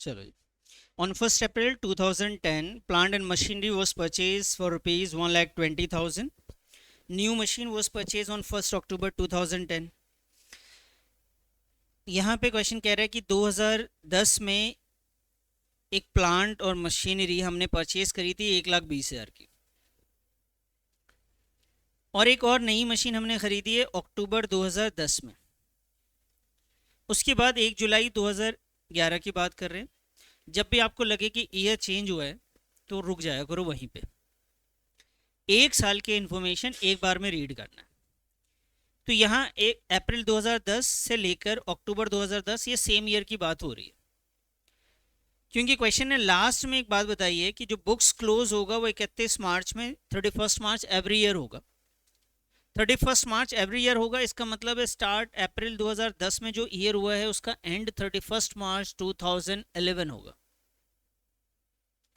चलो जी। On 1st April 2010, plant and machinery was purchased for rupees 1,20,000. New machine was purchased on 1st October 2010. यहाँ पे question कह रहा है कि 2010 में एक प्लांट और मशीनरी हमने परचेज करी थी 1,20,000 की, और एक और नई मशीन हमने खरीदी है अक्टूबर 2010 में। उसके बाद 1 जुलाई 2011 की बात कर रहे हैं। जब भी आपको लगे कि ईयर चेंज हुआ है तो रुक जाया करो वहीं पे। 1 साल के इन्फॉर्मेशन एक बार में रीड करना है। तो यहाँ 1 अप्रैल 2010 से लेकर अक्टूबर 2010 ये सेम ईयर की बात हो रही है, क्योंकि क्वेश्चन ने लास्ट में एक बात बताई है कि जो बुक्स क्लोज होगा वो 31 मार्च में, 31 मार्च एवरी ईयर होगा। 31 मार्च एवरी ईयर होगा, इसका मतलब है स्टार्ट अप्रैल 2010 में जो ईयर हुआ है उसका एंड 31 मार्च 2011 होगा।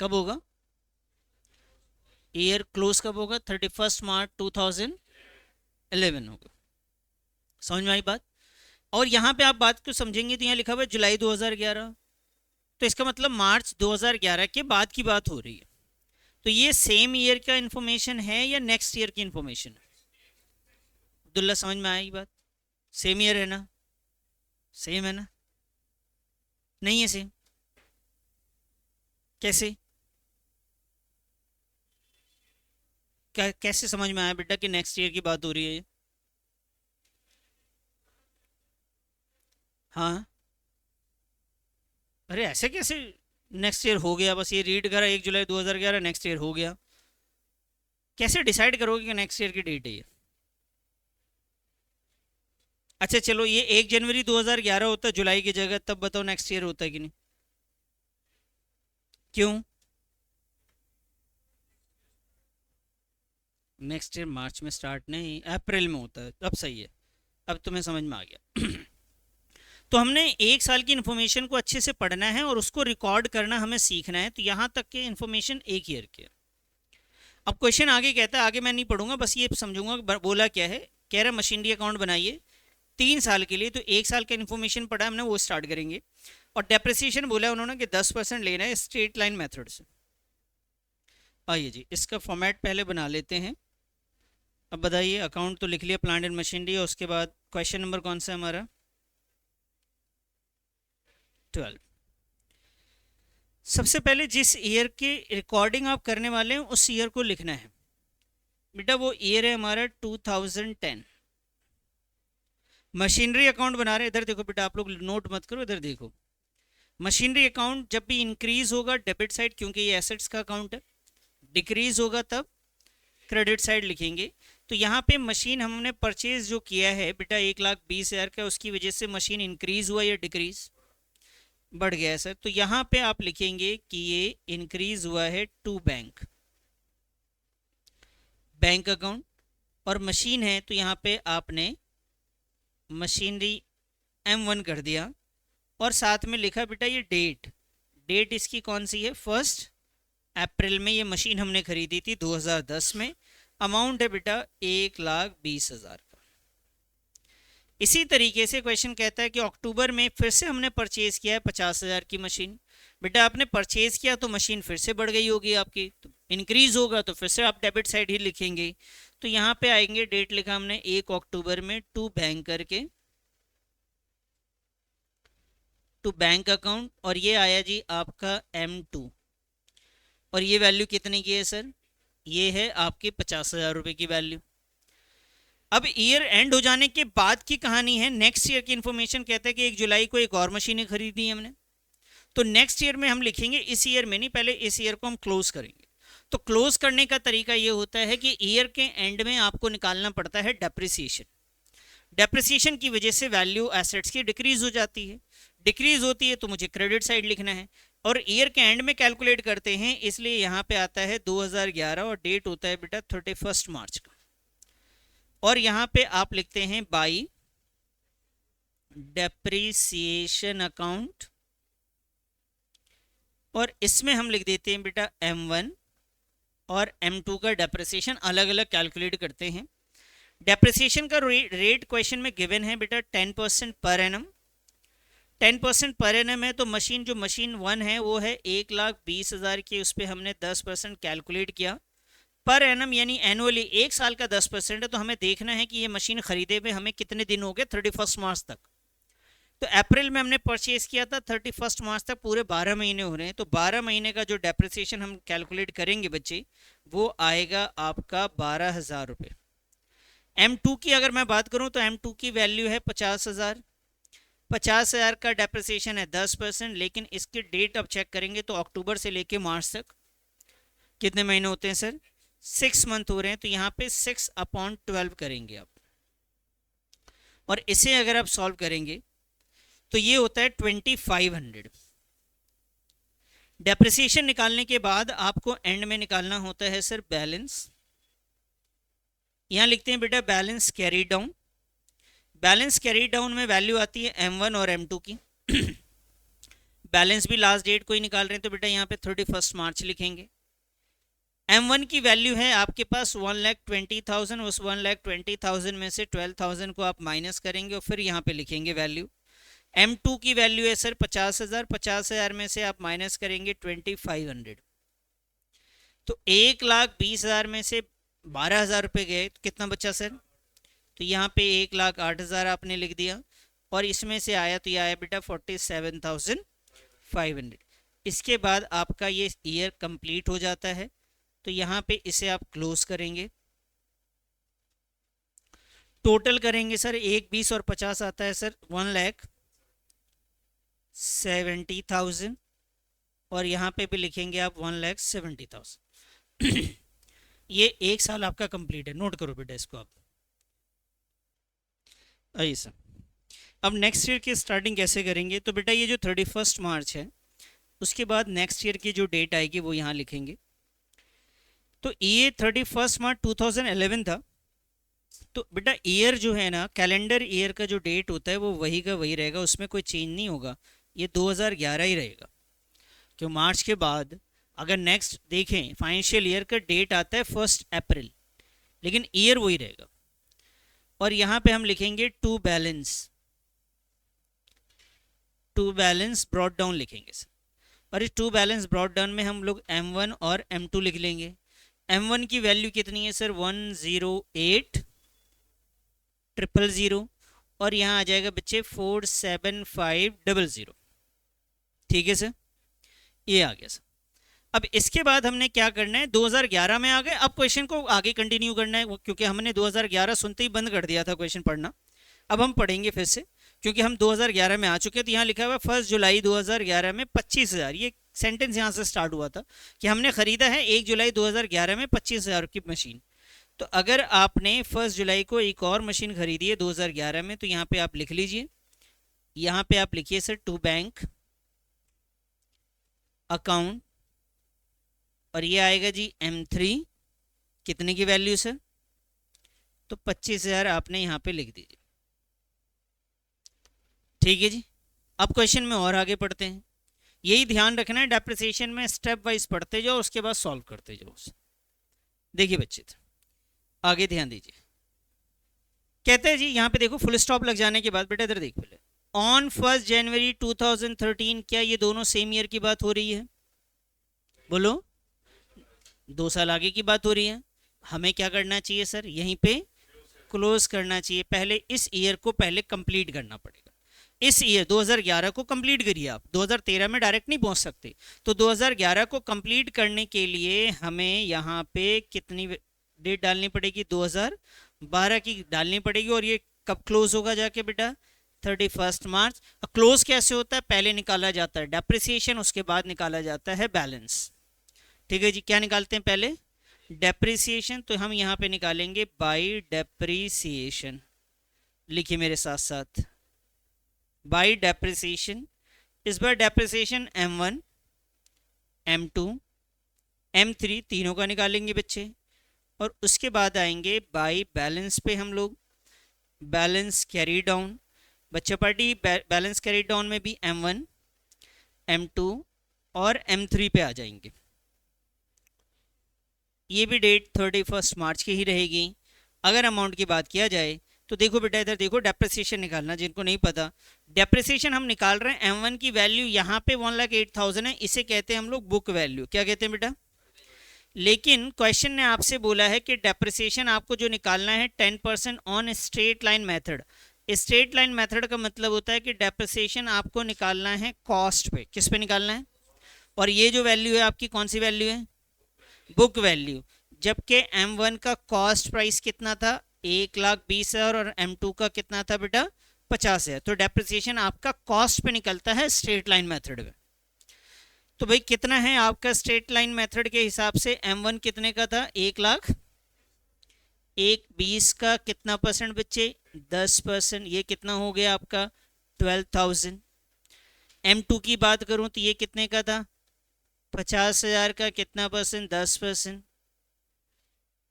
कब होगा? ईयर क्लोज कब होगा? 31 मार्च 2011 होगा। समझ में आई बात? और यहाँ पे आप बात को समझेंगे तो यहाँ लिखा हुआ है जुलाई 2011, तो इसका मतलब मार्च 2011 के बाद की बात हो रही है। तो ये सेम ईयर का इंफॉर्मेशन है या नेक्स्ट ईयर की इंफॉर्मेशन है? अब्दुल्ला समझ में आई बात? सेम ईयर है ना? सेम है ना? नहीं है सेम? कैसे? कैसे समझ में आया बेटा कि नेक्स्ट ईयर की बात हो रही है? हाँ, अरे ऐसे कैसे नेक्स्ट ईयर हो गया? बस ये रीड करा 1 जुलाई 2011 नेक्स्ट ईयर हो गया। कैसे डिसाइड करोगे कि नेक्स्ट ईयर की डेट है ये? अच्छा चलो, ये 1 जनवरी 2011 होता है जुलाई की जगह, तब बताओ नेक्स्ट ईयर होता है कि नहीं? क्यों? नेक्स्ट ईयर मार्च में स्टार्ट नहीं, अप्रैल में होता है। अब सही है, अब तुम्हें समझ में आ गया। तो हमने 1 साल की इन्फॉर्मेशन को अच्छे से पढ़ना है और उसको रिकॉर्ड करना हमें सीखना है। तो यहाँ तक के इन्फॉर्मेशन 1 ईयर के। अब क्वेश्चन आगे कहता है, आगे मैं नहीं पढ़ूंगा, बस ये समझूंगा बोला क्या है। कह रहा मशीनरी अकाउंट बनाइए 3 साल के लिए। तो 1 साल का इन्फॉर्मेशन पढ़ा हमने, वो स्टार्ट करेंगे। और डेप्रिसिएशन बोला है उन्होंने कि 10% लेना है स्ट्रेट लाइन मेथड से। आइए जी, इसका फॉर्मेट पहले बना लेते हैं। अब बताइए, अकाउंट तो लिख लिया प्लांट एंड मशीनरी, और उसके बाद क्वेश्चन नंबर कौन सा है हमारा? 12। सबसे पहले जिस ईयर की रिकॉर्डिंग आप करने वाले हैं उस ईयर को लिखना है बेटा। वो ईयर है हमारा 2010। मशीनरी अकाउंट बना रहे हैं, इधर देखो बेटा, आप लोग नोट मत करो, इधर देखो। मशीनरी अकाउंट जब भी इंक्रीज होगा डेबिट साइड, क्योंकि ये एसेट्स का अकाउंट है। डिक्रीज होगा तब क्रेडिट साइड लिखेंगे। तो यहाँ पे मशीन हमने परचेज जो किया है बेटा 1,20,000 का, उसकी वजह से मशीन इंक्रीज हुआ या डिक्रीज? बढ़ गया है सर। तो यहाँ पे आप लिखेंगे कि ये इंक्रीज हुआ है टू बैंक अकाउंट। और मशीन है तो यहाँ पे आपने मशीनरी M1 कर दिया, और साथ में लिखा बेटा ये डेट इसकी कौन सी है? 1 अप्रैल में ये मशीन हमने खरीदी थी 2010 में। अमाउंट है बेटा 1,20,000 का। इसी तरीके से क्वेश्चन कहता है कि अक्टूबर में फिर से हमने परचेज किया है 50,000 की मशीन। बेटा आपने परचेज किया तो मशीन फिर से बढ़ गई होगी आपकी, तो इंक्रीज होगा तो फिर से आप डेबिट साइड ही लिखेंगे। तो यहाँ पे आएंगे, डेट लिखा हमने 1 अक्टूबर में टू बैंक करके, टू बैंक अकाउंट, और ये आया जी आपका M2। और ये वैल्यू कितने की है सर? ये है आपके 50,000 रुपए की वैल्यू। अब ईयर एंड हो जाने के बाद की कहानी है। नेक्स्ट ईयर की इंफॉर्मेशन कहता है कि 1 जुलाई को एक और मशीनें खरीदी हमने। तो नेक्स्ट ईयर में हम लिखेंगे, इस ईयर में नहीं, पहले इस ईयर को हम क्लोज करेंगे। तो क्लोज करने का तरीका ये होता है कि ईयर के एंड में आपको निकालना पड़ता है डेप्रिसिएशन। डेप्रिसिएशन की वजह से वैल्यू एसेट्स की डिक्रीज हो जाती है। डिक्रीज होती है तो मुझे क्रेडिट साइड लिखना है, और ईयर के एंड में कैलकुलेट करते हैं, इसलिए यहाँ पे आता है 2011 और डेट होता है बेटा 31 मार्च का। और यहाँ पे आप लिखते हैं बाई डेप्रिसिएशन अकाउंट, और इसमें हम लिख देते हैं बेटा M1 और M2 का डेप्रिसिएशन अलग अलग कैलकुलेट करते हैं। डेप्रिसिएशन का रेट क्वेश्चन में गिवन है बेटा 10% पर एनम। 10% पर एनम है, तो मशीन जो मशीन 1 है वो है 1,20,000 की, उस पर हमने 10% कैलकुलेट किया पर एनम यानी एनुअली 1 साल का 10% है। तो हमें देखना है कि ये मशीन खरीदे हुए हमें कितने दिन हो गए 31 मार्च तक। तो अप्रैल में हमने परचेज किया था, 31 मार्च तक पूरे 12 महीने हो रहे हैं। तो 12 महीने का जो डेप्रिसिएशन हम कैलकुलेट करेंगे बच्चे, वो आएगा आपका 12,000 रुपये। M2 की अगर मैं बात करूं तो M2 की वैल्यू है 50,000। 50,000 का डेप्रिसिएशन है 10%, लेकिन इसकी डेट अब चेक करेंगे तो अक्टूबर से लेके मार्च तक कितने महीने होते हैं सर? 6 मंथ हो रहे हैं। तो यहाँ पे 6/12 करेंगे आप, और इसे अगर आप सॉल्व करेंगे तो ये होता है 2500। डेप्रिसिएशन निकालने के बाद आपको एंड में निकालना होता है सर बैलेंस। यहां लिखते हैं बेटा balance carry down. Balance carry down में वैल्यू आती है M1 और M2 की। बैलेंस भी लास्ट डेट को ही निकाल रहे हैं, तो बेटा यहाँ पे 31 मार्च लिखेंगे। M1 की वैल्यू है आपके पास 1,20,000। उस 1,20,000 में से 12,000 को आप माइनस करेंगे और फिर यहाँ पे लिखेंगे वैल्यू। M2 की वैल्यू है सर 50,000। 50,000 में से आप माइनस करेंगे 2500। तो 1,20,000 में से 12,000 रुपये गए तो कितना बचा सर? तो यहाँ पे 1,08,000 आपने लिख दिया, और इसमें से आया तो ये आया बेटा 47,500। इसके बाद आपका ये ईयर कंप्लीट हो जाता है। तो यहाँ पे इसे आप क्लोज करेंगे। टोटल करेंगे सर 1, 20 और 50 आता है सर 1,70,000, और यहाँ पे भी लिखेंगे आप 1,70,000। ये 1 साल आपका कंप्लीट है, नोट करो बेटा इसको आप। आइए सर, अब नेक्स्ट ईयर की स्टार्टिंग कैसे करेंगे? तो बेटा ये जो 31 मार्च है उसके बाद नेक्स्ट ईयर की जो डेट आएगी वो यहाँ लिखेंगे। तो ये 31 मार्च 2011 था। तो बेटा ईयर जो है ना, कैलेंडर ईयर का जो डेट होता है वो वही का वही रहेगा, उसमें कोई चेंज नहीं होगा। ये 2011 ही रहेगा, क्यों मार्च के बाद अगर नेक्स्ट देखें फाइनेंशियल ईयर का डेट आता है 1 अप्रैल, लेकिन ईयर वही रहेगा। और यहाँ पे हम लिखेंगे टू बैलेंस ब्रॉड डाउन लिखेंगे सर। और इस टू बैलेंस ब्रॉड डाउन में हम लोग M1 और M2 लिख लेंगे। M1 की वैल्यू कितनी है सर? 108,000, और यहाँ आ जाएगा बच्चे 47500। ठीक है सर, ये आ गया सर। अब इसके बाद हमने क्या करना है, 2011 में आ गए। अब क्वेश्चन को आगे कंटिन्यू करना है, क्योंकि हमने 2011 सुनते ही बंद कर दिया था क्वेश्चन पढ़ना। अब हम पढ़ेंगे फिर से, क्योंकि हम 2011 में आ चुके हैं। तो यहाँ लिखा हुआ है 1 जुलाई 2011 में 25,000। ये सेंटेंस यहाँ से स्टार्ट हुआ था कि हमने खरीदा है 1 जुलाई 2011 में 25,000 की मशीन। तो अगर आपने 1 जुलाई को एक और मशीन खरीदी है 2011 में, तो यहाँ पे आप लिख लीजिए, यहाँ पे आप लिखिए सर टू बैंक अकाउंट, और ये आएगा जी M3 कितने की वैल्यू सर? तो 25,000 आपने यहाँ पे लिख दीजिए। ठीक है जी। अब क्वेश्चन में और आगे पढ़ते हैं। यही ध्यान रखना है, डेप्रिसिएशन में स्टेप वाइज पढ़ते जाओ, उसके बाद सॉल्व करते जाओ। देखिए बच्चे आगे ध्यान दीजिए। कहते हैं जी यहाँ पे देखो, फुल स्टॉप लग जाने के बाद बेटा इधर देख पहले, ऑन 1 जनवरी 2013, क्या ये दोनों सेम ईयर की बात हो रही है? बोलो, 2 साल आगे की बात हो रही है। हमें क्या करना चाहिए सर? यहीं पे क्लोज करना चाहिए। पहले इस ईयर को पहले कंप्लीट करना पड़ेगा। इस ईयर 2011 को कंप्लीट करिए आप, 2013 में डायरेक्ट नहीं पहुंच सकते। तो 2011 को कंप्लीट करने के लिए हमें यहाँ पे कितनी डेट डालनी पड़ेगी? 2012 की डालनी पड़ेगी। और ये कब क्लोज होगा जाके बेटा? 31 मार्च। क्लोज कैसे होता है? पहले निकाला जाता है डेप्रिसिएशन, उसके बाद निकाला जाता है बैलेंस। ठीक है जी, क्या निकालते हैं पहले? डेप्रिसिएशन। तो हम यहाँ पे निकालेंगे बाई डेप्रिसिएशन। लिखिए मेरे साथ साथ, बाई डेप्रिसिएशन। इस बार डेप्रिसिएशन M1, M2, M3 तीनों का निकालेंगे बच्चे, और उसके बाद आएंगे बाई बैलेंस पे। हम लोग बैलेंस कैरी डाउन, बच्चे पार्टी बैलेंस कैरी डाउन में भी M1, M2 और M3 पे आ जाएंगे। ये भी डेट 31 मार्च की ही रहेगी। अगर अमाउंट की बात किया जाए तो देखो बेटा इधर देखो, डेप्रिसिएशन निकालना जिनको नहीं पता, डेप्रिसिएशन हम निकाल रहे हैं, M1 की वैल्यू यहाँ पे 1,08,000 है, इसे कहते हैं हम लोग बुक वैल्यू। क्या कहते हैं बेटा? लेकिन क्वेश्चन ने आपसे बोला है कि डेप्रिसिएशन आपको जो निकालना है 10% on straight line method. Straight line method का मतलब होता है कि डेप्रिसिएशन आपको निकालना है कॉस्ट पे। किस पे निकालना है? और ये जो वैल्यू है आपकी कौन सी वैल्यू है? Book value. जबकि M1 का कॉस्ट प्राइस कितना था? 1,20,000 और M2 का कितना था बेटा? 50,000। तो डेप्रिसिएशन आपका कॉस्ट पे निकलता है स्ट्रेट लाइन मेथड में। तो भाई कितना है आपका स्ट्रेट लाइन मेथड के हिसाब से? M1 कितने का था? 1,00,000। 1,20,000 का कितना परसेंट बच्चे? 10%। ये कितना हो गया आपका? 12,000। M2 की बात करूं तो ये कितने का था? 50,000 का कितना परसेंट? 10%।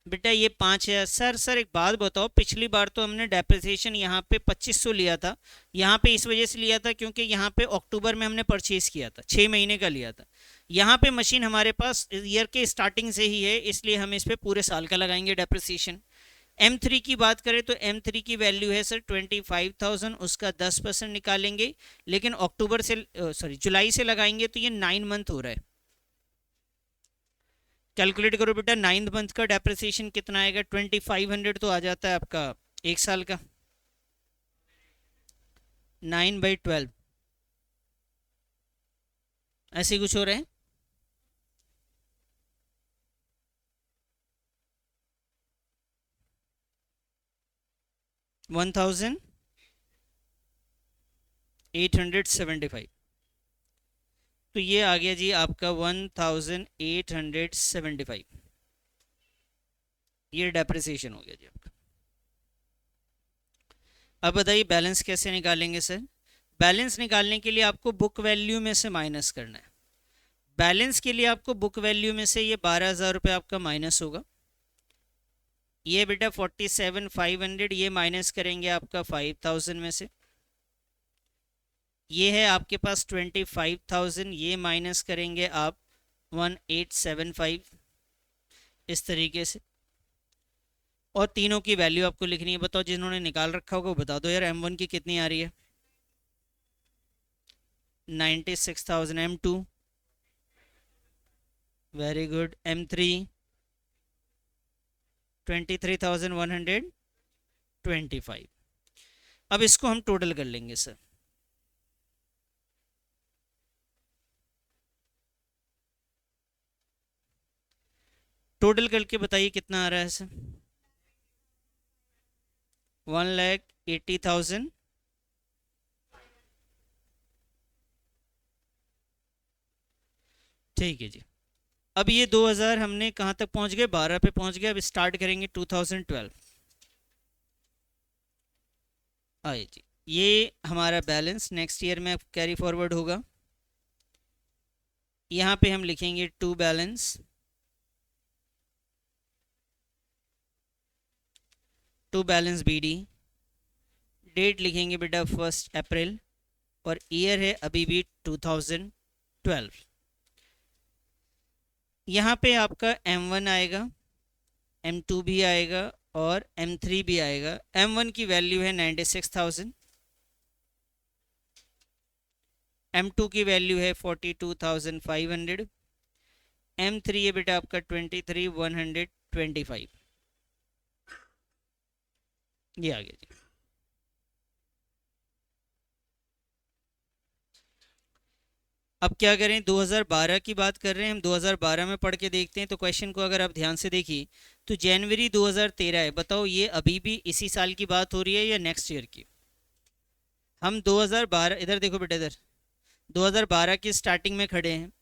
बेटा ये 5,000। सर एक बात बताओ, पिछली बार तो हमने डेप्रिसिएशन यहाँ पे 2,500 लिया था। यहाँ पे इस वजह से लिया था क्योंकि यहाँ पे अक्टूबर में हमने परचेज किया था, 6 महीने का लिया था। यहाँ पे मशीन हमारे पास ईयर के स्टार्टिंग से ही है, इसलिए हम इस पे पूरे साल का लगाएंगे डेप्रिसिएशन। M3 की बात करें तो M3 की वैल्यू है सर 25,000, उसका 10% निकालेंगे, लेकिन अक्टूबर से जुलाई से लगाएंगे तो ये 9 मंथ हो रहा है। कैलकुलेट करो बेटा, 9th मंथ का डेप्रिसिएशन कितना आएगा? 2500 तो आ जाता है आपका एक साल का। 9/12 ऐसे कुछ हो रहा है। $1,875। तो ये आ गया जी आपका 1,875। ये डेप्रिसिएशन हो गया जी आपका। अब बताइए बैलेंस कैसे निकालेंगे सर? बैलेंस निकालने के लिए आपको बुक वैल्यू में से माइनस करना है। बैलेंस के लिए आपको बुक वैल्यू में से ये 12,000 रुपये आपका माइनस होगा। ये बेटा 47,500 ये माइनस करेंगे आपका 5,000 में से। ये है आपके पास 25,000, ये माइनस करेंगे आप 1,875 इस तरीके से। और तीनों की वैल्यू आपको लिखनी है। बताओ जिन्होंने निकाल रखा होगा बता दो यार, M1 की कितनी आ रही है? 96,000। M2 very good. M3 23,125। अब इसको हम टोटल कर लेंगे सर। टोटल करके बताइए कितना आ रहा है सर? 1,80,000। ठीक है जी। अब ये 2000 हमने कहाँ तक पहुंच गए? 12 पे पहुंच गए। अब स्टार्ट करेंगे 2012। आइए जी, ये हमारा बैलेंस नेक्स्ट ईयर में कैरी फॉरवर्ड होगा। यहाँ पे हम लिखेंगे to balance, to balance BD। Date लिखेंगे बेटा 1 अप्रैल और ईयर है अभी भी 2012। यहाँ पे आपका M1 आएगा, M2 भी आएगा और M3 भी आएगा। M1 की वैल्यू है 96,000, M2 की वैल्यू है 42,500, M3 है बेटा आपका 23,125। ये आ गया जी। अब क्या करें? 2012 की बात कर रहे हैं हम, 2012 में पढ़ के देखते हैं। तो क्वेश्चन को अगर आप ध्यान से देखिए तो जनवरी 2013 है। बताओ ये अभी भी इसी साल की बात हो रही है या नेक्स्ट ईयर की? हम 2012, इधर देखो बेटा, इधर 2012 की स्टार्टिंग में खड़े हैं।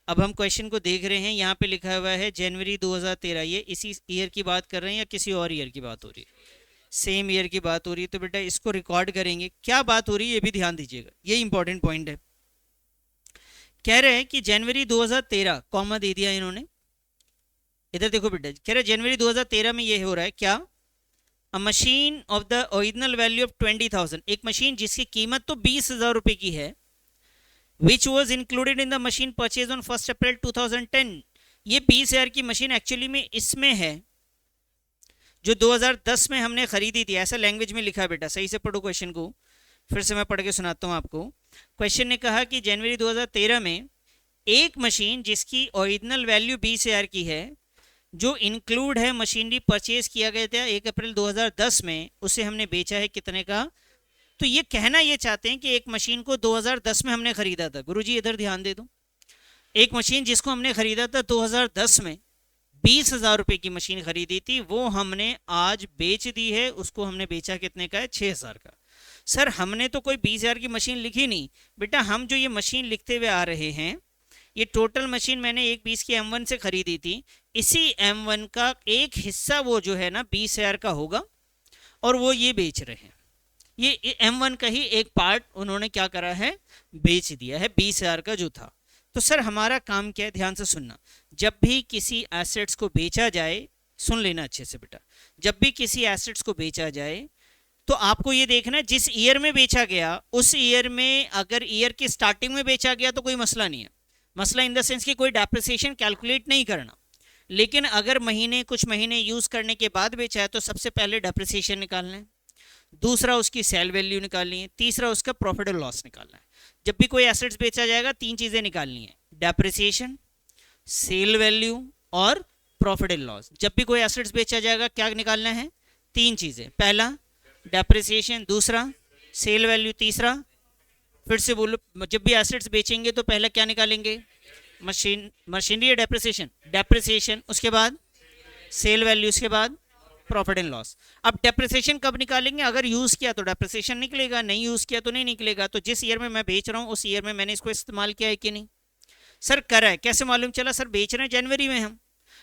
अब हम क्वेश्चन को देख रहे हैं, यहाँ पे लिखा हुआ है जनवरी 2013। ये इसी ईयर की बात कर रहे हैं या किसी और ईयर की बात हो रही है? सेम ईयर की बात हो रही है। तो बेटा इसको रिकॉर्ड करेंगे, क्या बात हो रही है ये भी ध्यान दीजिएगा, ये इंपॉर्टेंट पॉइंट है। कह रहे हैं कि जनवरी 2013 कॉमा दे दिया इन्होंने। इधर देखो बेटा, कह रहे जनवरी 2013 में ये हो रहा है क्या? अ machine of the original value of 20,000, एक मशीन जिसकी कीमत तो 20,000 रुपए की है, which was included in the machine purchase on 1 अप्रैल 2010। ये 20,000 की मशीन एक्चुअली में इसमें है। जो 2010 में हमने खरीदी थी, ऐसा लैंग्वेज में लिखा है बेटा, सही से पढ़ो क्वेश्चन को, फिर से मैं पढ़ के सुनाता हूँ आपको। क्वेश्चन ने कहा कि जनवरी 2013 में एक मशीन जिसकी ओरिजिनल वैल्यू 20,000 की है, जो इंक्लूड है मशीनरी परचेज किया गया था 1 अप्रैल 2010 में, उसे हमने बेचा है कितने का। तो ये कहना ये चाहते हैं कि एक मशीन को 2010 में हमने खरीदा था। गुरुजी इधर ध्यान दे दो, एक मशीन जिसको हमने खरीदा था 2010 में, 20,000 रुपए की मशीन खरीदी थी, वो हमने आज बेच दी है। उसको हमने बेचा कितने का है? 6,000 का। सर हमने तो कोई 20,000 की मशीन लिखी नहीं बेटा, हम जो ये मशीन लिखते हुए आ रहे हैं, ये टोटल मशीन मैंने एक 20 की M1 से खरीदी थी, इसी M1 का एक हिस्सा वो जो है ना 20,000 का होगा, और वो ये बेच रहे हैं। ये M1 का ही एक पार्ट उन्होंने क्या करा है? बेच दिया है 20,000 का जो था। तो सर हमारा काम क्या है? ध्यान से सुनना, जब भी किसी एसेट्स को बेचा जाए, सुन लेना अच्छे से बेटा, जब भी किसी एसेट्स को बेचा जाए तो आपको ये देखना है जिस ईयर में बेचा गया उस ईयर में, अगर ईयर की स्टार्टिंग में बेचा गया तो कोई मसला नहीं है, मसला इन द सेंस कि कोई डेप्रिसिएशन कैलकुलेट नहीं करना। लेकिन अगर कुछ महीने यूज करने के बाद बेचा है तो सबसे पहले डेप्रिसिएशन निकालना है, दूसरा उसकी सेल वैल्यू निकालनी है, तीसरा उसका प्रॉफिट और लॉस निकालना है। जब भी कोई एसेट्स बेचा जाएगा 3 चीजें निकालनी है, डेप्रिसिएशन, सेल वैल्यू और प्रॉफिट एंड लॉस। जब भी कोई एसेट्स बेचा जाएगा क्या निकालना है? 3 चीजें, पहला डेप्रिसिएशन, दूसरा सेल वैल्यू, तीसरा, फिर से बोलो, जब भी एसेट्स बेचेंगे तो पहला क्या निकालेंगे? मशीनरी या डेप्रिसिएशन? डेप्रिसिएशन, उसके बाद सेल वैल्यू, उसके बाद प्रॉफिट एंड लॉस। अब डेप्रिसिएशन कब निकालेंगे? अगर यूज किया तो डेप्रिसिएशन निकलेगा, नहीं यूज किया तो नहीं निकलेगा। तो जिस ईयर में मैं बेच रहा हूँ उस ईयर में मैंने इसको इस्तेमाल किया है कि नहीं? सर करा है, कैसे मालूम चला? सर बेच रहे हैं जनवरी में हम,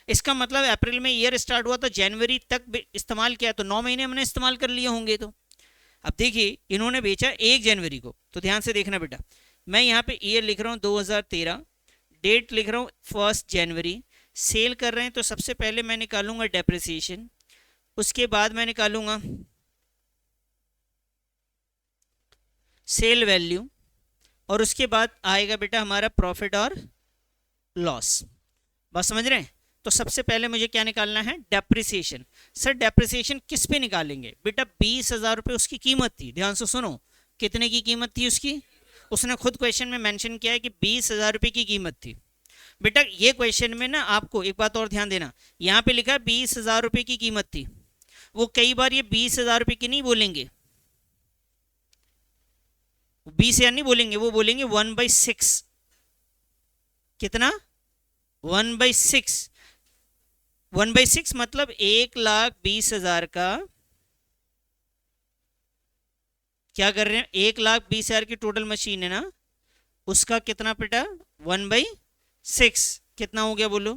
इसका मतलब अप्रैल में ईयर स्टार्ट हुआ तो जनवरी तक इस्तेमाल किया, तो 9 महीने हमने इस्तेमाल कर लिए होंगे। तो अब देखिए इन्होंने बेचा 1 जनवरी को, तो ध्यान से देखना बेटा, मैं यहाँ पे ईयर लिख रहा हूँ 2013, डेट लिख रहा हूँ 1 जनवरी, सेल कर रहे हैं तो सबसे पहले मैं निकालूंगा डेप्रिसिएशन, उसके बाद मैं निकालूंगा सेल वैल्यू, और उसके बाद आएगा बेटा हमारा प्रॉफिट और लॉस। बात समझ रहे हैं? तो सबसे पहले मुझे क्या निकालना है? डेप्रिसिएशन। सर डेप्रिसिएशन किस पे निकालेंगे? बेटा 20,000 रुपये उसकी कीमत थी, ध्यान से सुनो, कितने की कीमत थी उसकी? उसने खुद क्वेश्चन में मेंशन किया है कि 20,000 रुपये की कीमत थी। बेटा ये क्वेश्चन में ना आपको एक बात और ध्यान देना, यहाँ पे लिखा है 20,000 रुपये की कीमत थी, वो कई बार ये 20,000 रुपये की नहीं बोलेंगे, 20,000 नहीं बोलेंगे, वो बोलेंगे 1/6। कितना? 1/6। 1/6 मतलब 1,20,000 का क्या कर रहे हैं? 1,20,000 की टोटल मशीन है ना, उसका कितना बेटा? 1/6। कितना हो गया बोलो?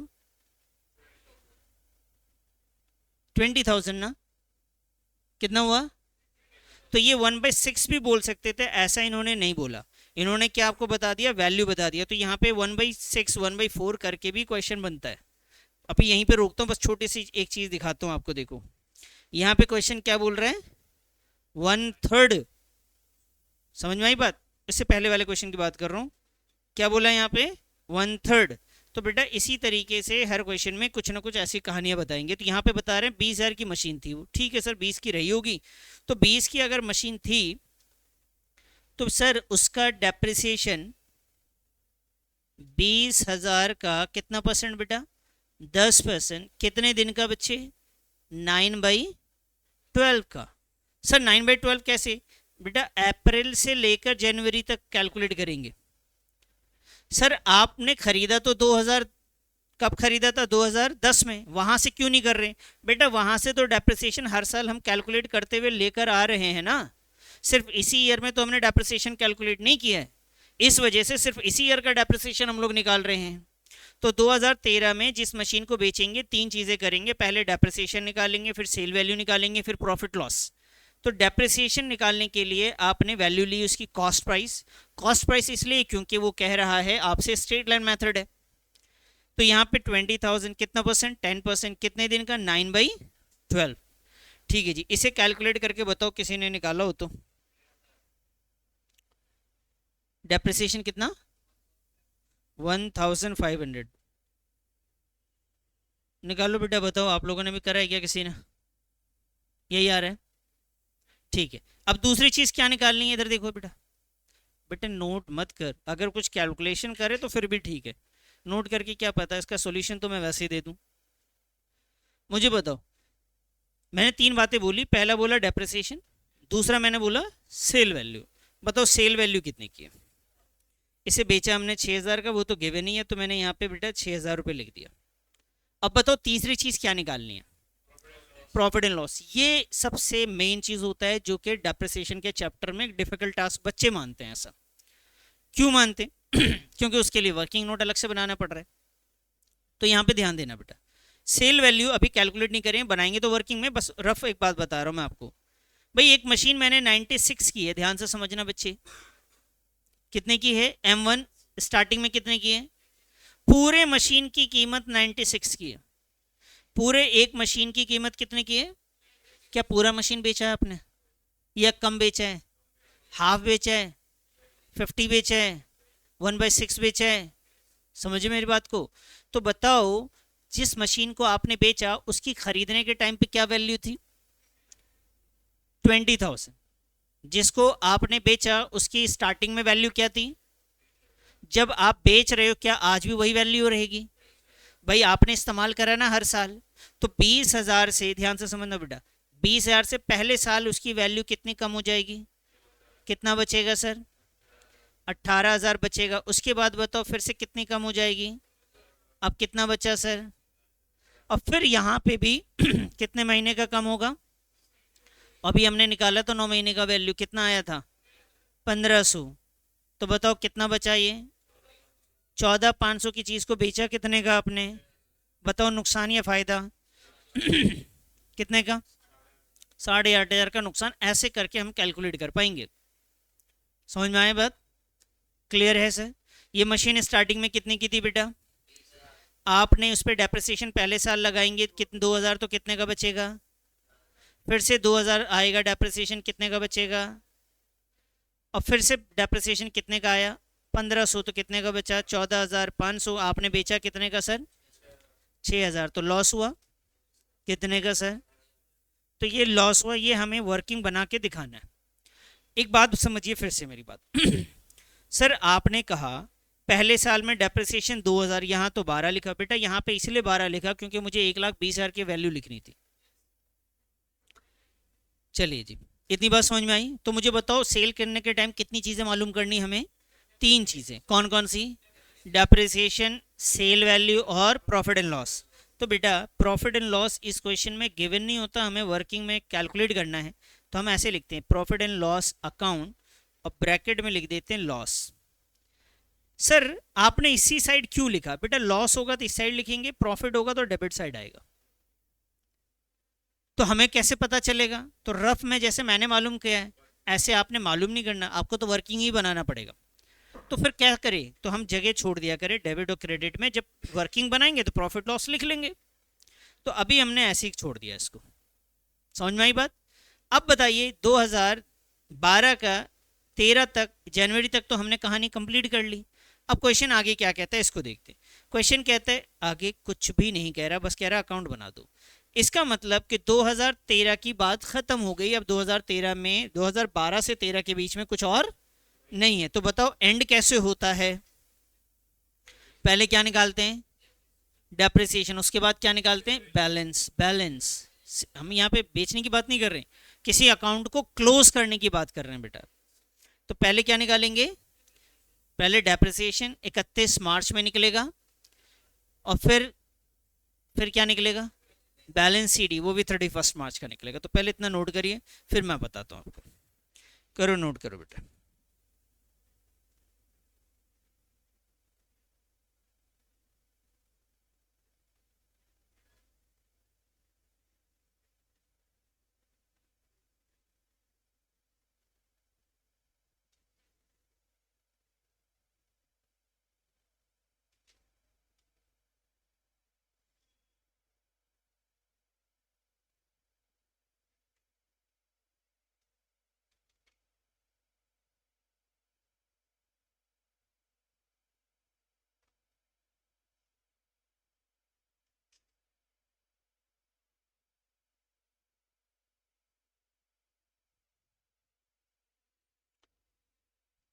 20,000 ना, कितना हुआ? तो ये 1/6 भी बोल सकते थे, ऐसा इन्होंने नहीं बोला। इन्होंने क्या आपको बता दिया? वैल्यू बता दिया। तो यहाँ पे 1/6 1/4 करके भी क्वेश्चन बनता है। अभी यहीं पे रोकता हूँ, बस छोटी सी एक चीज दिखाता हूँ आपको। देखो यहाँ पे क्वेश्चन क्या बोल रहे हैं? 1/3। समझ में आई बात? इससे पहले वाले क्वेश्चन की बात कर रहा हूँ, क्या बोला यहाँ पे? 1/3। तो बेटा इसी तरीके से हर क्वेश्चन में कुछ ना कुछ ऐसी कहानियां बताएंगे। तो यहाँ पे बता रहे हैं 20,000 की मशीन थी वो, ठीक है सर 20 की रही होगी, तो 20 की अगर मशीन थी तो सर उसका डेप्रिसिएशन 20,000 का कितना परसेंट बेटा? 10%। कितने दिन का बच्चे? 9/12 का। सर 9/12 कैसे बेटा? अप्रैल से लेकर जनवरी तक कैलकुलेट करेंगे। सर आपने खरीदा तो 2000, कब खरीदा था? 2010 में, वहां से क्यों नहीं कर रहे? बेटा वहां से तो डेप्रिसिएशन हर साल हम कैलकुलेट करते हुए लेकर आ रहे हैं ना, सिर्फ इसी ईयर में तो हमने डेप्रिसिएशन कैलकुलेट नहीं किया है, इस वजह से सिर्फ इसी ईयर का डेप्रिसिएशन हम लोग निकाल रहे हैं। तो 2013 में जिस मशीन को बेचेंगे 3 चीजें करेंगे, पहले डेप्रिसिएशन निकालेंगे, फिर सेल वैल्यू निकालेंगे, फिर प्रॉफिट लॉस। तो डेप्रिसिएशन निकालने के लिए आपने वैल्यू ली उसकी कॉस्ट प्राइस। कॉस्ट प्राइस इसलिए क्योंकि वो कह रहा है आपसे स्ट्रेट लाइन मेथड है। तो यहाँ पे 20,000 कितना परसेंट? 10%। कितने दिन का? 9/12। ठीक है जी, इसे कैलकुलेट करके बताओ किसी ने निकाला हो तो। डेप्रिसिएशन कितना? 1,500। निकालो बेटा, बताओ आप लोगों ने भी करा है क्या किसी ने? यही आ रहा है, ठीक है। अब दूसरी चीज क्या निकालनी है, इधर देखो बेटा। बेटा नोट मत कर, अगर कुछ कैलकुलेशन करे तो फिर भी ठीक है, नोट करके क्या पता इसका सॉल्यूशन तो मैं वैसे ही दे दूं। मुझे बताओ, मैंने तीन बातें बोली, पहला बोला डेप्रिसिएशन, दूसरा मैंने बोला सेल वैल्यू। बताओ सेल वैल्यू कितने की है? इसे बेचा हमने 6,000 का, वो तो गिवन ही है, तो मैंने यहाँ पे बेटा 6,000 रुपये लिख दिया। अब बताओ तीसरी चीज क्या निकालनी है? Profit and loss. ये सबसे मेन चीज होता है जो कि डेप्रिसिएशन के चैप्टर में डिफिकल्ट टास्क बच्चे मानते हैं। ऐसा क्यों मानते हैं? क्योंकि उसके लिए वर्किंग नोट अलग से बनाना पड़ रहा है। तो यहाँ पे ध्यान देना बेटा, सेल वैल्यू अभी कैलकुलेट नहीं करें, बनाएंगे तो वर्किंग में, बस रफ एक बात बता रहा हूँ मैं आपको। भाई एक मशीन मैंने 96 की है, ध्यान से समझना बच्चे, कितने की है? M1 स्टार्टिंग में कितने की है? पूरे मशीन की कीमत 96 की है। पूरे एक मशीन की कीमत कितने की है? क्या पूरा मशीन बेचा है आपने, या कम बेचा है? हाफ बेचा है? 50 बेचा है? 1/6 बेचा है? समझे मेरी बात को? तो बताओ, जिस मशीन को आपने बेचा उसकी खरीदने के टाइम पे क्या वैल्यू थी? 20,000। जिसको आपने बेचा उसकी स्टार्टिंग में वैल्यू क्या थी? जब आप बेच रहे हो क्या आज भी वही वैल्यू रहेगी? भाई आपने इस्तेमाल करा ना हर साल, तो 20,000 से, ध्यान से समझना बेटा, 20,000 से पहले साल उसकी वैल्यू कितनी कम हो जाएगी? कितना बचेगा सर? 18,000 बचेगा। उसके बाद बताओ फिर से कितनी कम हो जाएगी? अब कितना बचा सर? और फिर यहाँ पे भी कितने महीने का कम होगा? अभी हमने निकाला तो 9 महीने का, वैल्यू कितना आया था? 1,500। तो बताओ कितना बचा ये? 14,500 की चीज को बेचा कितने का आपने? बताओ नुकसान या फायदा? कितने का? 8,500 का नुकसान। ऐसे करके हम कैलकुलेट कर पाएंगे। समझ में आए बात? क्लियर है सर? ये मशीन स्टार्टिंग में कितने की थी बेटा? आपने उस पर डेप्रिसिएशन पहले साल लगाएंगे कितने, 2,000, तो कितने का बचेगा? फिर से 2,000 आएगा डेप्रिसिएशन, कितने का बचेगा? और फिर से डेप्रिसिएशन कितने का आया? 1,500, तो कितने का बचा? 14,500। आपने बेचा कितने का सर? 6,000। तो लॉस हुआ कितने का सर? तो ये लॉस हुआ, ये हमें वर्किंग बना के दिखाना है। एक बात समझिए फिर से मेरी बात। सर आपने कहा पहले साल में डेप्रिसिएशन 2,000, यहाँ तो 12 लिखा बेटा, यहाँ पे इसलिए 12 लिखा क्योंकि मुझे 1,20,000 की वैल्यू लिखनी थी। चलिए जी, इतनी बात समझ में आई? तो मुझे बताओ सेल करने के टाइम कितनी चीजें मालूम करनी हमें? तीन चीजें। कौन कौन सी? डेप्रिसिएशन, सेल वैल्यू और प्रॉफिट एंड लॉस। तो बेटा प्रॉफिट एंड लॉस इस क्वेश्चन में गिवन नहीं होता, हमें वर्किंग में कैलकुलेट करना है। तो हम ऐसे लिखते हैं प्रॉफिट एंड लॉस अकाउंट, और ब्रैकेट में लिख देते हैं लॉस। सर आपने इसी साइड क्यों लिखा? बेटा लॉस होगा तो इस साइड लिखेंगे, प्रॉफिट होगा तो डेबिट साइड आएगा। तो हमें कैसे पता चलेगा? तो रफ में जैसे मैंने मालूम किया है ऐसे आपने मालूम नहीं करना, आपको तो वर्किंग ही बनाना पड़ेगा। तो फिर क्या करें? तो हम जगह छोड़ दिया करें डेबिट और क्रेडिट में, जब वर्किंग बनाएंगे तो प्रॉफिट लॉस लिख लेंगे। तो अभी हमने ऐसे ही छोड़ दिया इसको। समझ में आई बात? अब बताइए 2012 का 13 तक, जनवरी तक तो हमने कहानी कंप्लीट कर ली। अब क्वेश्चन आगे क्या कहता है इसको देखते हैं। क्वेश्चन कहता है, आगे कुछ भी नहीं कह रहा, बस कह रहा अकाउंट बना दो। इसका मतलब कि 2013 की बात खत्म हो गई। अब 2013 में, 2012 से 13 के बीच में कुछ और नहीं है। तो बताओ एंड कैसे होता है? पहले क्या निकालते हैं? डेप्रिसिएशन। उसके बाद क्या निकालते हैं? बैलेंस। बैलेंस हम यहाँ पे बेचने की बात नहीं कर रहे, किसी अकाउंट को क्लोज करने की बात कर रहे हैं बेटा। तो पहले क्या निकालेंगे? पहले डेप्रिसिएशन 31 मार्च में निकलेगा, और फिर क्या निकलेगा? बैलेंस सीडी, वो भी 31 मार्च का निकलेगा। तो पहले इतना नोट करिए, फिर मैं बताता हूँ आपको। करो नोट करो बेटा।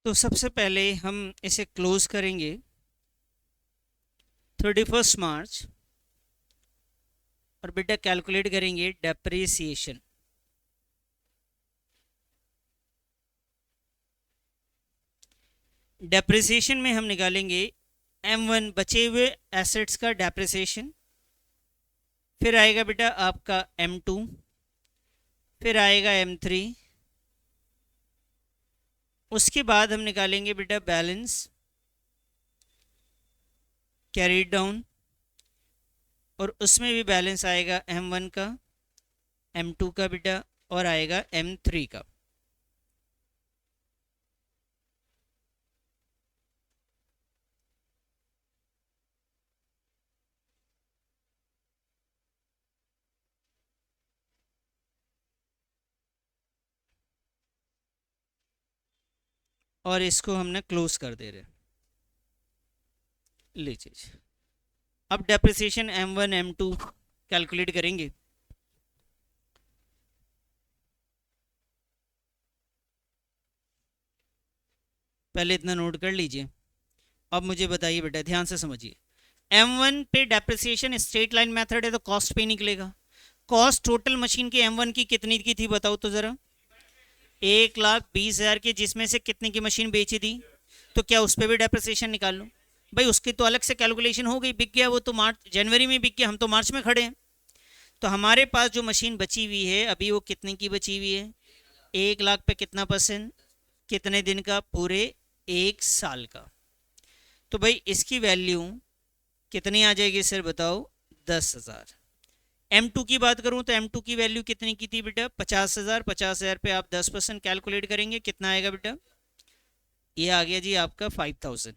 तो सबसे पहले हम इसे क्लोज करेंगे 31 मार्च और बेटा कैलकुलेट करेंगे डेप्रिसिएशन। डेप्रिसिएशन में हम निकालेंगे M1 बचे हुए एसेट्स का डेप्रिसिएशन, फिर आएगा बेटा आपका M2, फिर आएगा M3, उसके बाद हम निकालेंगे बेटा बैलेंस कैरीड डाउन, और उसमें भी बैलेंस आएगा M1 का, M2 का बेटा, और आएगा M3 का। और इसको हमने क्लोज कर दे रहे, लीजिए। अब डेप्रिसिएशन M1 M2 कैलकुलेट करेंगे। पहले इतना नोट कर लीजिए। अब मुझे बताइए बेटा, ध्यान से समझिए। M1 पे डेप्रिसिएशन स्ट्रेट लाइन मेथड है तो कॉस्ट पे निकलेगा। कॉस्ट टोटल मशीन की M1 की कितनी की थी बताओ तो जरा? 1,20,000 की, जिसमें से कितने की मशीन बेची थी? तो क्या उस पर भी डेप्रिसिएशन निकाल लो भाई, उसकी तो अलग से कैलकुलेशन हो गई। बिक गया वो तो मार्च जनवरी में बिक गया, हम तो मार्च में खड़े हैं। तो हमारे पास जो मशीन बची हुई है अभी, वो कितने की बची हुई है? 1,00,000 पे कितना परसेंट, कितने दिन का? पूरे 1 साल का। तो भाई इसकी वैल्यू कितनी आ जाएगी सर बताओ? 10,000। M2 की बात करूं तो M2 की वैल्यू कितनी की थी बेटा? 50,000। 50,000 पे आप 10% कैलकुलेट करेंगे, कितना आएगा बेटा? ये आ गया जी आपका 5,000।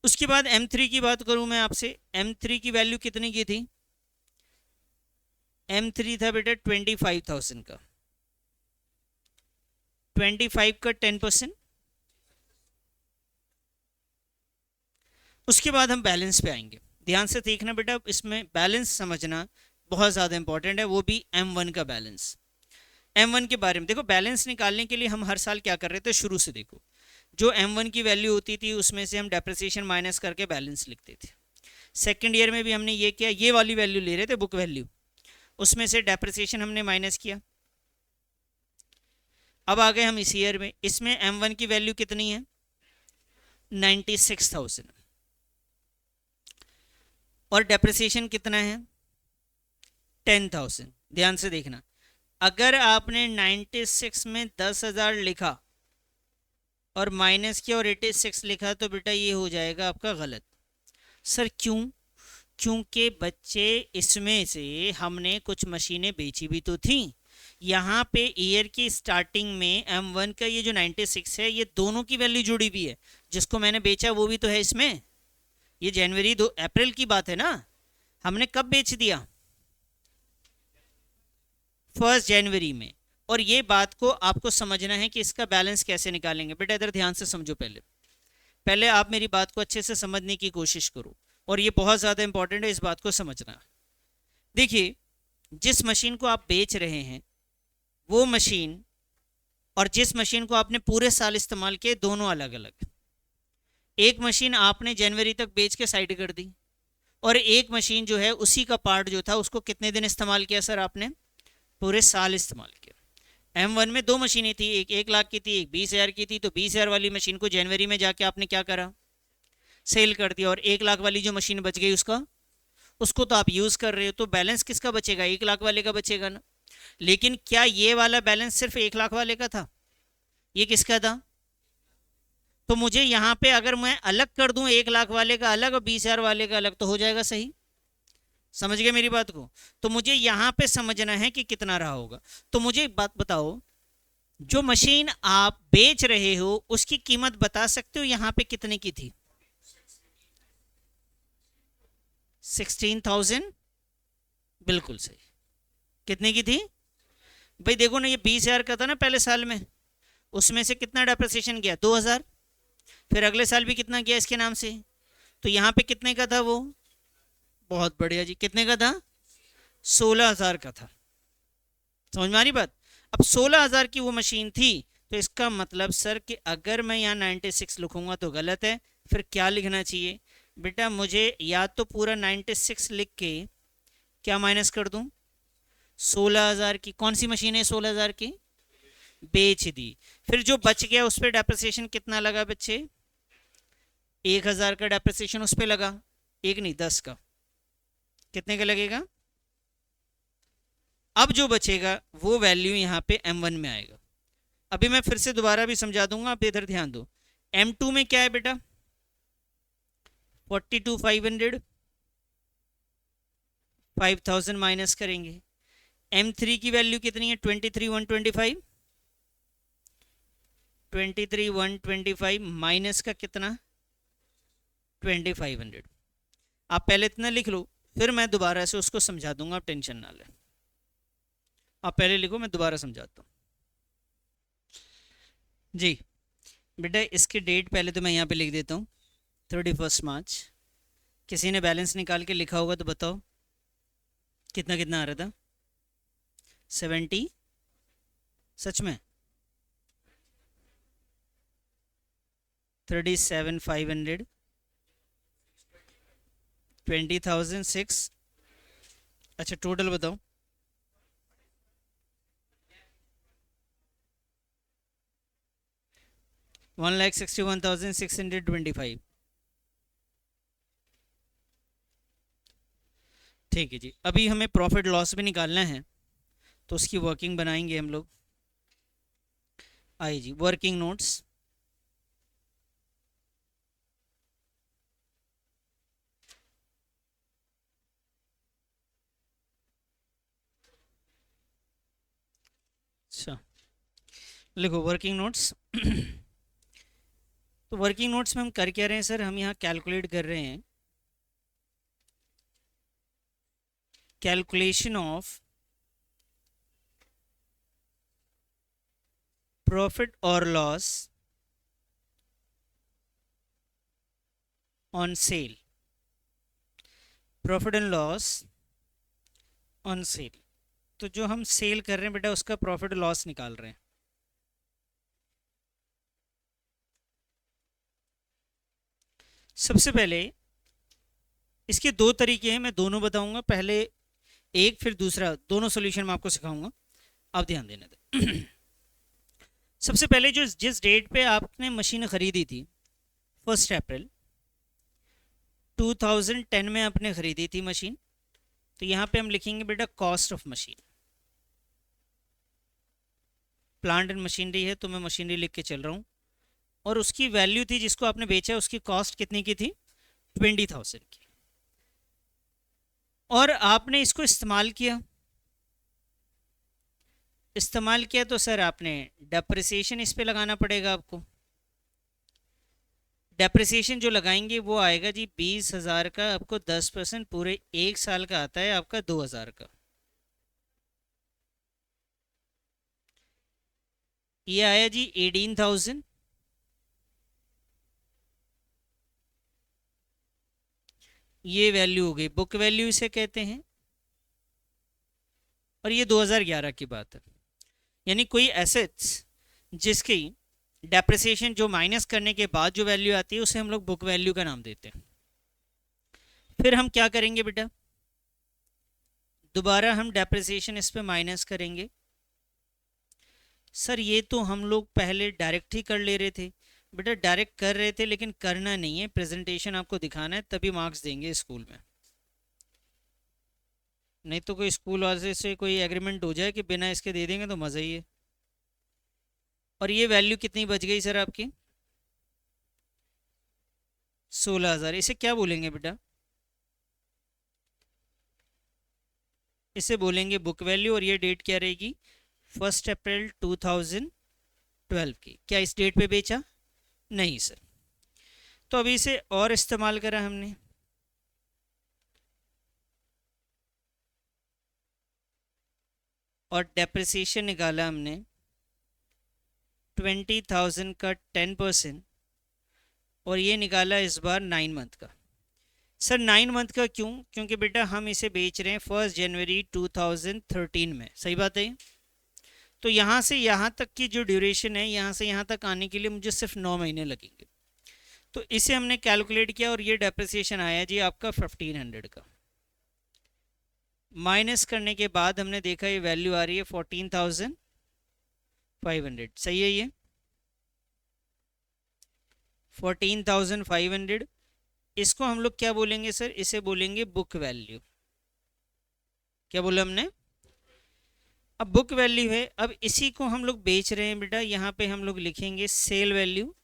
उसके बाद M3 की बात करूं मैं आपसे, M3 की वैल्यू कितनी की थी? M3 था बेटा 25,000 का। 25 का 10%। उसके बाद हम बैलेंस पे आएंगे। ध्यान से देखना बेटा, इसमें बैलेंस समझना बहुत ज़्यादा इंपॉर्टेंट है, वो भी M1 का बैलेंस। M1 के बारे में देखो, बैलेंस निकालने के लिए हम हर साल क्या कर रहे थे? शुरू से देखो, जो M1 की वैल्यू होती थी उसमें से हम डेप्रिसिएशन माइनस करके बैलेंस लिखते थे। सेकेंड ईयर में भी हमने ये किया, ये वाली वैल्यू ले रहे थे बुक वैल्यू, उसमें से डेप्रिसिएशन हमने माइनस किया। अब आ गए हम इस ईयर में, इसमें M1 की वैल्यू कितनी है? 96,000, और डेप्रिसिएशन कितना है? 10,000। ध्यान से देखना, अगर आपने 96 में 10,000 लिखा और माइनस किया और 86 लिखा तो बेटा ये हो जाएगा आपका गलत। सर क्यों? क्योंकि बच्चे इसमें से हमने कुछ मशीनें बेची भी तो थी। यहाँ पे ईयर की स्टार्टिंग में M1 का ये जो 96 है, ये दोनों की वैल्यू जुड़ी हुई है। जिसको मैंने बेचा वो भी तो है इसमें। ये जनवरी 2 अप्रैल की बात है ना, हमने कब बेच दिया? 1 जनवरी में। और ये बात को आपको समझना है कि इसका बैलेंस कैसे निकालेंगे। बेटा इधर ध्यान से समझो, पहले पहले आप मेरी बात को अच्छे से समझने की कोशिश करो, और ये बहुत ज़्यादा इंपॉर्टेंट है इस बात को समझना। देखिए, जिस मशीन को आप बेच रहे हैं वो मशीन और जिस मशीन को आपने पूरे साल इस्तेमाल किए, दोनों अलग अलग। एक मशीन आपने जनवरी तक बेच के साइड कर दी, और एक मशीन जो है उसी का पार्ट जो था उसको कितने दिन इस्तेमाल किया सर आपने? पूरे साल इस्तेमाल किया। M1 में दो मशीनें थी, एक 1,00,000 की थी, एक 20,000 की थी। तो 20,000 वाली मशीन को जनवरी में जाके आपने क्या करा? सेल कर दिया। और 1,00,000 वाली जो मशीन बच गई उसको तो आप यूज़ कर रहे हो, तो बैलेंस किसका बचेगा? 1,00,000 वाले का बचेगा ना। लेकिन क्या ये वाला बैलेंस सिर्फ 1,00,000 वाले का था? ये किसका था? तो मुझे यहाँ पे अगर मैं अलग कर दूं, 1,00,000 वाले का अलग और 20,000 वाले का अलग, तो हो जाएगा सही। समझ गए मेरी बात को? तो मुझे यहाँ पे समझना है कि कितना रहा होगा। तो मुझे एक बात बताओ, जो मशीन आप बेच रहे हो उसकी कीमत बता सकते हो यहाँ पे कितने की थी? 16,000। बिल्कुल सही। कितने की थी भाई? देखो ना, ये 20,000 का था ना पहले साल में, उसमें से कितना डेप्रिसिएशन गया? 2,000। फिर अगले साल भी कितना गया इसके नाम से? तो यहाँ पे कितने का था वो? बहुत बढ़िया जी, कितने का था? 16,000 का था। समझ में आ रही बात? अब 16,000 की वो मशीन थी, तो इसका मतलब सर कि अगर मैं यहाँ 96 लिखूंगा तो गलत है, फिर क्या लिखना चाहिए बेटा? मुझे या तो पूरा 96 लिख के क्या माइनस कर दूं? 16,000 की। कौन सी मशीन है 16,000 की? बेच दी। फिर जो बच गया उस पर डेप्रिसिएशन कितना लगा बच्चे? 1,000 का डेप्रिसिएशन उस पर लगा। एक नहीं 10 का। कितने का लगेगा? अब जो बचेगा वो वैल्यू यहाँ पे M1 में आएगा। अभी मैं फिर से दोबारा भी समझा दूंगा, आप इधर ध्यान दो। M2 में क्या है बेटा? 42,500, 5,000 माइनस करेंगे। M3 की वैल्यू कितनी है? 23,125। 23,125 माइनस का कितना? 2,500। आप पहले इतना लिख लो, फिर मैं दोबारा से उसको समझा दूंगा, आप टेंशन ना लें। आप पहले लिखो, मैं दोबारा समझाता हूँ जी। बेटा इसकी डेट पहले तो मैं यहाँ पे लिख देता हूँ, 31 मार्च। किसी ने बैलेंस निकाल के लिखा होगा तो बताओ कितना कितना आ रहा था? 70। सच में? 37,500, 20,006। अच्छा टोटल बताओ। 1,61,625। ठीक है जी। अभी हमें प्रॉफिट लॉस भी निकालना है, तो उसकी वर्किंग बनाएंगे हम लोग। आइए जी, वर्किंग नोट्स। अच्छा लिखो वर्किंग नोट्स। तो वर्किंग नोट्स में हम कर क्या रहे हैं सर? हम यहाँ कैलकुलेट कर रहे हैं कैलकुलेशन ऑफ प्रॉफिट और loss on sale. Profit and loss on sale. तो जो हम सेल कर रहे हैं बेटा उसका प्रॉफिट लॉस निकाल रहे हैं। सबसे पहले इसके दो तरीके हैं, मैं दोनों बताऊंगा। पहले एक फिर दूसरा, दोनों सॉल्यूशन मैं आपको सिखाऊंगा, आप ध्यान देना दें। सबसे पहले जो जिस डेट पे आपने मशीन खरीदी थी, 1 अप्रैल 2010 में आपने खरीदी थी मशीन, तो यहाँ पे हम लिखेंगे बेटा cost of machine. Plant and machinery है तो मैं मशीनरी लिख के चल रहा हूँ, और उसकी वैल्यू थी जिसको आपने बेचा, उसकी कॉस्ट कितनी की थी? 20,000 की। और आपने इसको इस्तेमाल किया। इस्तेमाल किया तो सर आपने डेप्रिसिएशन इस पे लगाना पड़ेगा आपको। डेप्रिसिएशन जो लगाएंगे वो आएगा जी 20,000 का, आपको 10% पूरे 1 साल का आता है आपका 2,000 का। ये आया जी 18,000। ये वैल्यू हो गई बुक वैल्यू इसे कहते हैं, और ये 2011 की बात है। यानी कोई एसेट्स जिसकी डेप्रिसिएशन जो माइनस करने के बाद जो वैल्यू आती है उसे हम लोग बुक वैल्यू का नाम देते हैं। फिर हम क्या करेंगे बेटा? दोबारा हम डेप्रिसिएशन इस पे माइनस करेंगे। सर ये तो हम लोग पहले डायरेक्ट ही कर ले रहे थे। बेटा डायरेक्ट कर रहे थे लेकिन करना नहीं है, प्रेजेंटेशन आपको दिखाना है, तभी मार्क्स देंगे स्कूल में। नहीं तो कोई स्कूल वाले से कोई एग्रीमेंट हो जाए कि बिना इसके दे देंगे तो मज़ा ही है। और ये वैल्यू कितनी बच गई सर आपकी? 16,000। इसे क्या बोलेंगे बेटा? इसे बोलेंगे बुक वैल्यू। और ये डेट क्या रहेगी? 1 अप्रैल 2012 की। क्या इस डेट पे बेचा? नहीं सर। तो अभी इसे और इस्तेमाल करा हमने। और डेप्रिसिएशन निकाला हमने 20,000 का 10%, और ये निकाला इस बार 9 मंथ का। सर 9 मंथ का क्यों? क्योंकि बेटा हम इसे बेच रहे हैं 1 जनवरी 2013 में। सही बात है? तो यहाँ से यहाँ तक की जो ड्यूरेशन है, यहाँ से यहाँ तक आने के लिए मुझे सिर्फ 9 महीने लगेंगे। तो इसे हमने कैलकुलेट किया और ये डेप्रिसिएशन आया जी आपका 1500 का। माइनस करने के बाद हमने देखा ये वैल्यू आ रही है 14,500। सही है ये 14,500। इसको हम लोग क्या बोलेंगे सर? इसे बोलेंगे बुक वैल्यू। क्या बोला हमने? अब बुक वैल्यू है। अब इसी को हम लोग बेच रहे हैं बेटा, यहाँ पे हम लोग लिखेंगे सेल वैल्यू।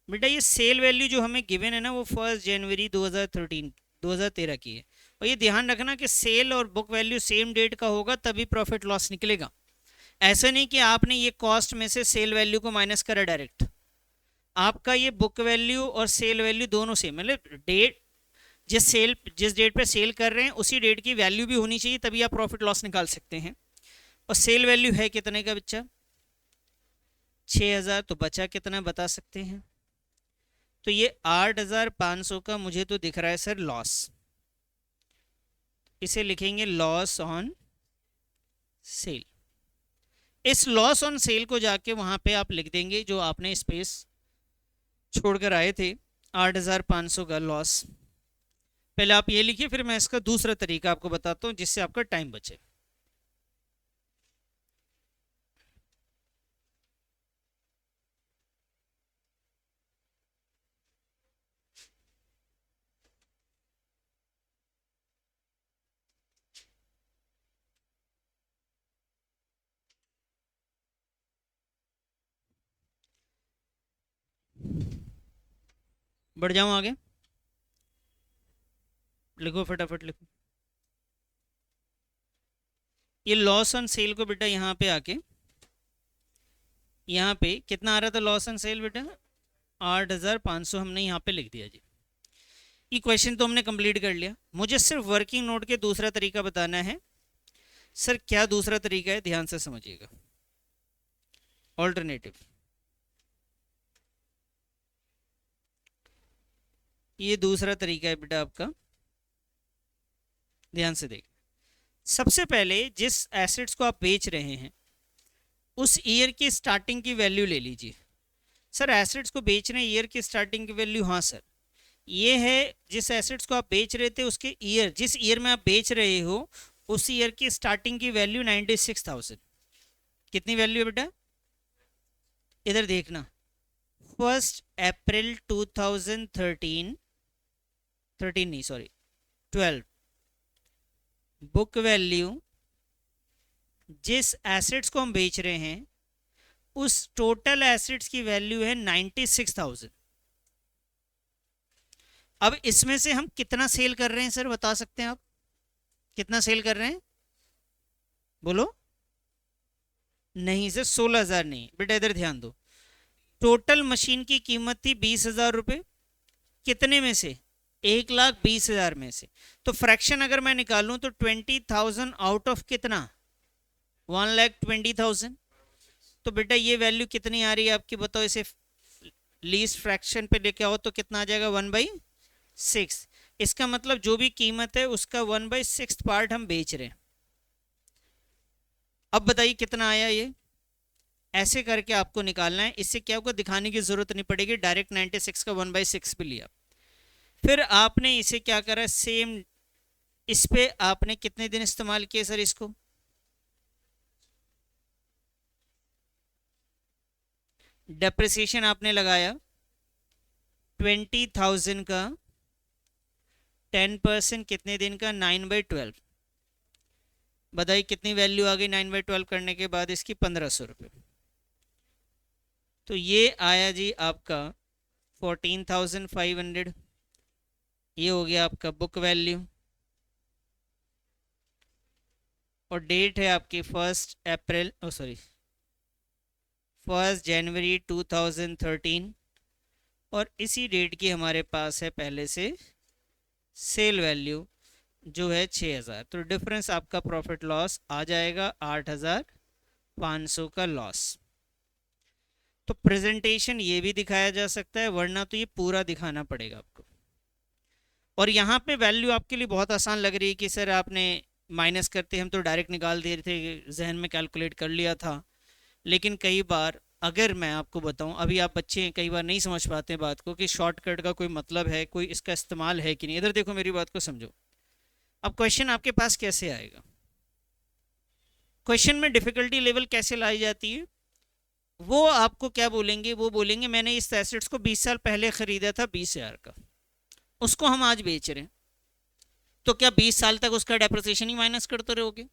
बेटा ये सेल वैल्यू जो हमें गिवन है ना, वो 1 जनवरी 2013 की है। और ये ध्यान रखना कि सेल और बुक वैल्यू सेम डेट का होगा तभी प्रॉफिट लॉस निकलेगा। ऐसा नहीं कि आपने ये कॉस्ट में से सेल वैल्यू को माइनस करा डायरेक्ट। आपका ये बुक वैल्यू और सेल वैल्यू दोनों सेम, मतलब डेट जिस डेट पे सेल कर रहे हैं उसी डेट की वैल्यू भी होनी चाहिए, तभी आप प्रॉफिट लॉस निकाल सकते हैं। और सेल वैल्यू है कितने का बच्चा? 6,000। तो बचा कितना बता सकते हैं? तो ये 8,500 का मुझे तो दिख रहा है सर लॉस। इसे लिखेंगे लॉस ऑन सेल। इस लॉस ऑन सेल को जाके वहां पे आप लिख देंगे जो आपने स्पेस छोड़कर आए थे, 8,500 का लॉस। पहले आप ये लिखिए, फिर मैं इसका दूसरा तरीका आपको बताता हूं जिससे आपका टाइम बचे। बढ़ जाऊं आगे? लिखो फटाफट लिखो। ये लॉस ऑन सेल को बेटा यहाँ पे आके, यहाँ पे कितना आ रहा था लॉस ऑन सेल बेटा? 8,500 हमने यहाँ पे लिख दिया जी। ये क्वेश्चन तो हमने कंप्लीट कर लिया। मुझे सिर्फ वर्किंग नोट के दूसरा तरीका बताना है। सर क्या दूसरा तरीका है? ध्यान से समझिएगा। ऑल्टरनेटिव। ये दूसरा तरीका है बेटा आपका, ध्यान से देख। सबसे पहले जिस एसेट्स को आप बेच रहे हैं उस ईयर की स्टार्टिंग की वैल्यू ले लीजिए। सर एसेट्स को बेच रहे हैं, ईयर की स्टार्टिंग की वैल्यू? हाँ सर, ये है जिस एसेट्स को आप बेच रहे थे उसके ईयर, जिस ईयर में आप बेच रहे हो उस ईयर की स्टार्टिंग की वैल्यू 96,000। कितनी वैल्यू है बेटा? इधर देखना, 1 अप्रैल 2013, 13 नहीं सॉरी 12, बुक वैल्यू जिस एसेट्स को हम बेच रहे हैं उस टोटल एसेट्स की वैल्यू है 96,000। अब इसमें से हम कितना सेल कर रहे हैं सर, बता सकते हैं आप? कितना सेल कर रहे हैं बोलो? नहीं सर 16,000 नहीं बेटा, इधर ध्यान दो। टोटल मशीन की कीमत थी 20,000 रुपये। कितने में से? 1,20,000 में से। तो फ्रैक्शन अगर मैं निकालूं तो 20,000 आउट ऑफ कितना? 1,20,000। तो बेटा ये वैल्यू कितनी आ रही है आपकी बताओ? इसे लीस्ट फ्रैक्शन पे लेके आओ तो कितना आ जाएगा? 1/6। इसका मतलब जो भी कीमत है उसका 1/6 पार्ट हम बेच रहे हैं। अब बताइए कितना आया ये? ऐसे करके आपको निकालना है। इससे क्या होगा, दिखाने की जरूरत नहीं पड़ेगी, डायरेक्ट 96 का 1/6 भी लिया। फिर आपने इसे क्या करा, सेम इस पे आपने कितने दिन इस्तेमाल किए सर इसको? डेप्रिसिएशन आपने लगाया 20,000 का, 10% कितने दिन का? 9/12। बताइए कितनी वैल्यू आ गई 9/12 करने के बाद इसकी? 1,500 रुपये। तो ये आया जी आपका 14,500। ये हो गया आपका बुक वैल्यू और डेट है आपकी 1 जनवरी 2013 और इसी डेट की हमारे पास है पहले से सेल वैल्यू जो है 6,000। तो डिफरेंस आपका प्रॉफिट लॉस आ जाएगा 8,500 का लॉस। तो प्रेजेंटेशन ये भी दिखाया जा सकता है, वरना तो ये पूरा दिखाना पड़ेगा आपको। और यहाँ पे वैल्यू आपके लिए बहुत आसान लग रही है कि सर आपने माइनस करते हम तो डायरेक्ट निकाल दे रहे थे, जहन में कैलकुलेट कर लिया था। लेकिन कई बार अगर मैं आपको बताऊं, अभी आप बच्चे हैं, कई बार नहीं समझ पाते हैं बात को कि शॉर्टकट का कोई मतलब है, कोई इसका इस्तेमाल है कि नहीं। इधर देखो, मेरी बात को समझो। अब क्वेश्चन आपके पास कैसे आएगा, क्वेश्चन में डिफिकल्टी लेवल कैसे लाई जाती है, वो आपको क्या बोलेंगे, वो बोलेंगे मैंने इस एसेट्स को 20 साल पहले खरीदा था 20,000 का, उसको हम आज बेच रहे हैं, तो क्या 20 साल तक उसका डेप्रिसिएशन ही माइनस करते रहोगे?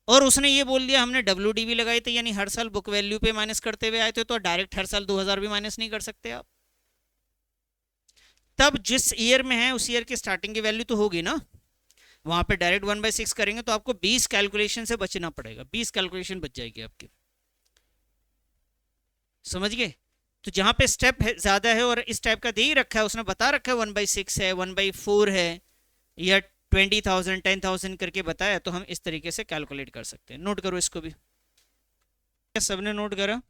और उसने ये बोल दिया हमने WDV लगाई थी, यानी हर साल बुक वैल्यू पे माइनस करते हुए आए थे, तो डायरेक्ट हर साल 2000 भी माइनस नहीं कर सकते आप। तब जिस ईयर में है उस ईयर की स्टार्टिंग की वैल्यू तो होगी ना, वहां पे डायरेक्ट 1/6 करेंगे तो आपको 20 कैलकुलेशन से बचना पड़ेगा, 20 कैलकुलेशन बच जाएगी आपकी। समझ गए? तो जहां पे स्टेप ज्यादा है और इस टाइप का दे ही रखा है, उसने बता रखा है 1/6 है, 1/4 है, या 20,000 10,000 करके बताया, तो हम इस तरीके से कैलकुलेट कर सकते हैं। नोट करो इसको भी। सबने नोट करा?